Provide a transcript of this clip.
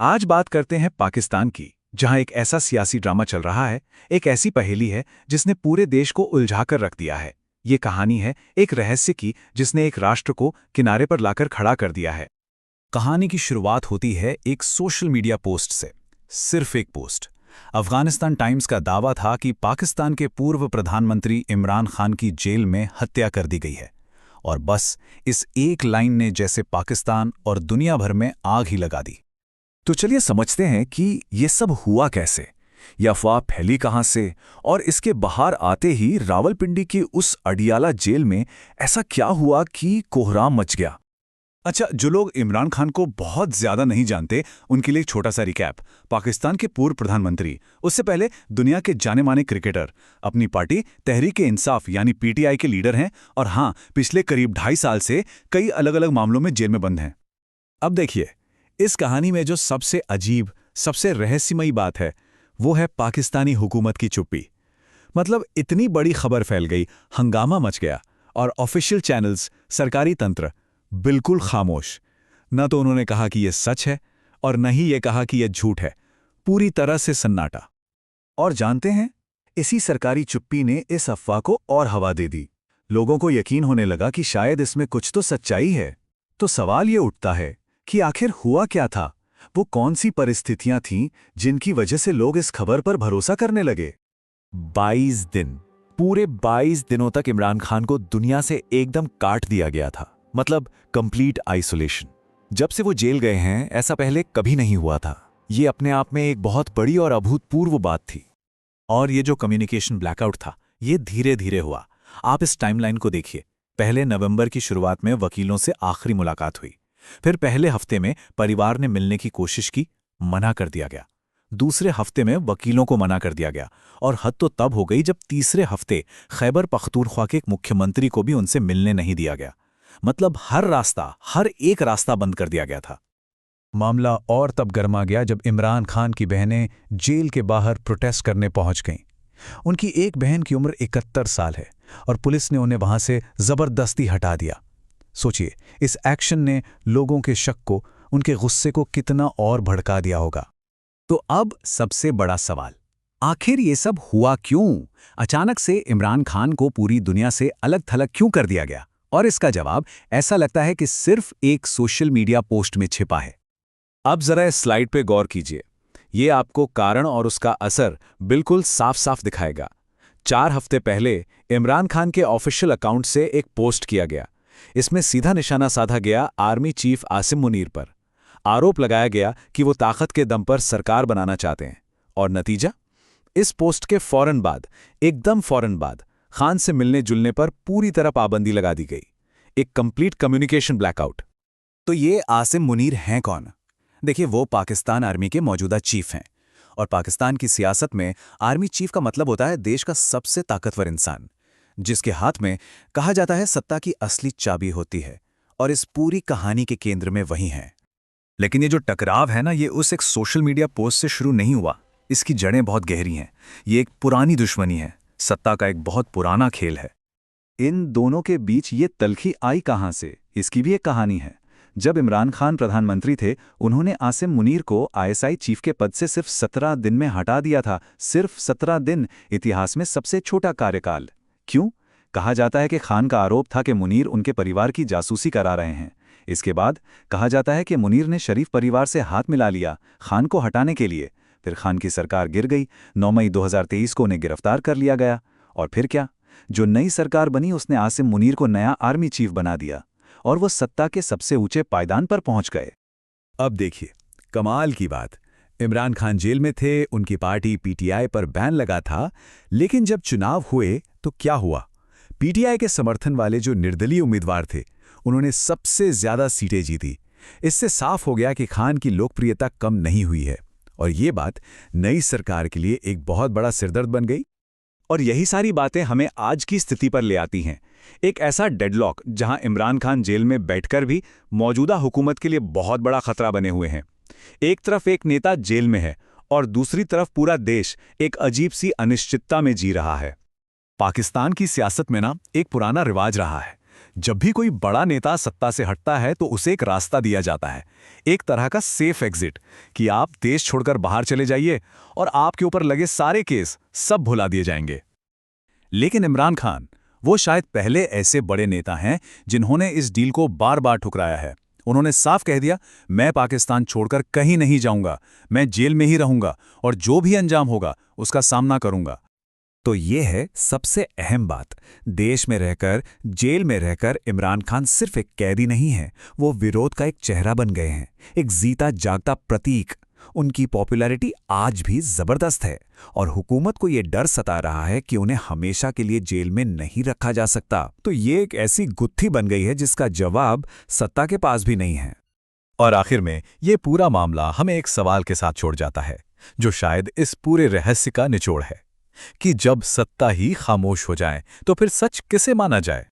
आज बात करते हैं पाकिस्तान की, जहां एक ऐसा सियासी ड्रामा चल रहा है, एक ऐसी पहेली है जिसने पूरे देश को उलझा कर रख दिया है। ये कहानी है एक रहस्य की जिसने एक राष्ट्र को किनारे पर लाकर खड़ा कर दिया है। कहानी की शुरुआत होती है एक सोशल मीडिया पोस्ट से। सिर्फ एक पोस्ट। अफगानिस्तान टाइम्स का दावा था कि पाकिस्तान के पूर्व प्रधानमंत्री इमरान खान की जेल में हत्या कर दी गई है। और बस इस एक लाइन ने जैसे पाकिस्तान और दुनिया भर में आग ही लगा दी। तो चलिए समझते हैं कि ये सब हुआ कैसे, ये अफवाह फैली कहां से, और इसके बाहर आते ही रावलपिंडी की उस अडियाला जेल में ऐसा क्या हुआ कि कोहराम मच गया। अच्छा, जो लोग इमरान खान को बहुत ज्यादा नहीं जानते, उनके लिए एक छोटा सा रिकैप। पाकिस्तान के पूर्व प्रधानमंत्री, उससे पहले दुनिया के जाने माने क्रिकेटर, अपनी पार्टी तहरीक-ए-इंसाफ यानी पीटीआई के लीडर हैं, और हाँ, पिछले करीब 2.5 साल से कई अलग अलग मामलों में जेल में बंद हैं। अब देखिए, इस कहानी में जो सबसे अजीब, सबसे रहस्यमयी बात है, वो है पाकिस्तानी हुकूमत की चुप्पी। मतलब इतनी बड़ी खबर फैल गई, हंगामा मच गया, और ऑफिशियल चैनल्स, सरकारी तंत्र बिल्कुल खामोश। न तो उन्होंने कहा कि यह सच है, और न ही ये कहा कि यह झूठ है। पूरी तरह से सन्नाटा। और जानते हैं, इसी सरकारी चुप्पी ने इस अफवाह को और हवा दे दी। लोगों को यकीन होने लगा कि शायद इसमें कुछ तो सच्चाई है। तो सवाल ये उठता है कि आखिर हुआ क्या था, वो कौन सी परिस्थितियां थीं जिनकी वजह से लोग इस खबर पर भरोसा करने लगे। 22 दिन, पूरे 22 दिनों तक इमरान खान को दुनिया से एकदम काट दिया गया था। मतलब कंप्लीट आइसोलेशन। जब से वो जेल गए हैं, ऐसा पहले कभी नहीं हुआ था। ये अपने आप में एक बहुत बड़ी और अभूतपूर्व बात थी। और ये जो कम्युनिकेशन ब्लैकआउट था, ये धीरे धीरे हुआ। आप इस टाइमलाइन को देखिए। पहले नवंबर की शुरुआत में वकीलों से आखिरी मुलाकात हुई। फिर पहले हफ्ते में परिवार ने मिलने की कोशिश की, मना कर दिया गया। दूसरे हफ्ते में वकीलों को मना कर दिया गया, और हद तो तब हो गई जब तीसरे हफ्ते खैबर पख्तूनख्वा के एक मुख्यमंत्री को भी उनसे मिलने नहीं दिया गया। मतलब हर एक रास्ता बंद कर दिया गया था। मामला और तब गर्मा गया जब इमरान खान की बहनें जेल के बाहर प्रोटेस्ट करने पहुंच गईं। उनकी एक बहन की उम्र 71 साल है, और पुलिस ने उन्हें वहां से जबरदस्ती हटा दिया। सोचिए, इस एक्शन ने लोगों के शक को, उनके गुस्से को कितना और भड़का दिया होगा। तो अब सबसे बड़ा सवाल, आखिर ये सब हुआ क्यों? अचानक से इमरान खान को पूरी दुनिया से अलग थलग क्यों कर दिया गया? और इसका जवाब ऐसा लगता है कि सिर्फ एक सोशल मीडिया पोस्ट में छिपा है। अब जरा इस स्लाइड पे गौर कीजिए। ये आपको कारण और उसका असर बिल्कुल साफ साफ दिखाएगा। 4 हफ्ते पहले इमरान खान के ऑफिशियल अकाउंट से एक पोस्ट किया गया। इसमें सीधा निशाना साधा गया आर्मी चीफ आसिम मुनीर पर। आरोप लगाया गया कि वो ताकत के दम पर सरकार बनाना चाहते हैं। और नतीजा, इस पोस्ट के फौरन बाद, एकदम फौरन बाद, खान से मिलने जुलने पर पूरी तरह पाबंदी लगा दी गई। एक कंप्लीट कम्युनिकेशन ब्लैकआउट। तो ये आसिम मुनीर हैं कौन? देखिए, वो पाकिस्तान आर्मी के मौजूदा चीफ हैं। और पाकिस्तान की सियासत में आर्मी चीफ का मतलब होता है देश का सबसे ताकतवर इंसान, जिसके हाथ में कहा जाता है सत्ता की असली चाबी होती है। और इस पूरी कहानी के केंद्र में वही हैं। लेकिन ये जो टकराव है ना, ये उस एक सोशल मीडिया पोस्ट से शुरू नहीं हुआ। इसकी जड़ें बहुत गहरी हैं। ये एक पुरानी दुश्मनी है, सत्ता का एक बहुत पुराना खेल है। इन दोनों के बीच ये तल्खी आई कहां से, इसकी भी एक कहानी है। जब इमरान खान प्रधानमंत्री थे, उन्होंने आसिम मुनीर को आईएसआई चीफ के पद से सिर्फ 17 दिन में हटा दिया था। सिर्फ 17 दिन, इतिहास में सबसे छोटा कार्यकाल। क्यों? कहा जाता है कि खान का आरोप था कि मुनीर उनके परिवार की जासूसी करा रहे हैं। इसके बाद कहा जाता है कि मुनीर ने शरीफ परिवार से हाथ मिला लिया खान को हटाने के लिए। फिर खान की सरकार गिर गई। 9 मई 2023 को उन्हें गिरफ्तार कर लिया गया। और फिर क्या? जो नई सरकार बनी, उसने आसिम मुनीर को नया आर्मी चीफ बना दिया, और वो सत्ता के सबसे ऊंचे पायदान पर पहुंच गए। अब देखिए, कमाल की बात, इमरान खान जेल में थे, उनकी पार्टी पीटीआई पर बैन लगा था। लेकिन जब चुनाव हुए तो क्या हुआ? पीटीआई के समर्थन वाले जो निर्दलीय उम्मीदवार थे, उन्होंने सबसे ज्यादा सीटें जीती। इससे साफ हो गया कि खान की लोकप्रियता कम नहीं हुई है। और ये बात नई सरकार के लिए एक बहुत बड़ा सिरदर्द बन गई। और यही सारी बातें हमें आज की स्थिति पर ले आती हैं। एक ऐसा डेडलॉक जहां इमरान खान जेल में बैठकर भी मौजूदा हुकूमत के लिए बहुत बड़ा खतरा बने हुए हैं। एक तरफ एक नेता जेल में है, और दूसरी तरफ पूरा देश एक अजीब सी अनिश्चितता में जी रहा है। पाकिस्तान की सियासत में ना एक पुराना रिवाज रहा है जब भी कोई बड़ा नेता सत्ता से हटता है तो उसे एक रास्ता दिया जाता है, एक तरह का सेफ एग्जिट, कि आप देश छोड़कर बाहर चले जाइए और आपके ऊपर लगे सारे केस सब भुला दिए जाएंगे। लेकिन इमरान खान, वो शायद पहले ऐसे बड़े नेता हैं जिन्होंने इस डील को बार बार ठुकराया है। उन्होंने साफ कह दिया, मैं पाकिस्तान छोड़कर कहीं नहीं जाऊंगा, मैं जेल में ही रहूंगा और जो भी अंजाम होगा उसका सामना करूंगा। तो ये है सबसे अहम बात। देश में रहकर, जेल में रहकर इमरान खान सिर्फ एक कैदी नहीं है, वो विरोध का एक चेहरा बन गए हैं, एक जीता जागता प्रतीक। उनकी पॉपुलैरिटी आज भी जबरदस्त है और हुकूमत को ये डर सता रहा है कि उन्हें हमेशा के लिए जेल में नहीं रखा जा सकता। तो ये एक ऐसी गुत्थी बन गई है जिसका जवाब सत्ता के पास भी नहीं है। और आखिर में ये पूरा मामला हमें एक सवाल के साथ छोड़ जाता है, जो शायद इस पूरे रहस्य का निचोड़ है, कि जब सत्ता ही खामोश हो जाए तो फिर सच किसे माना जाए।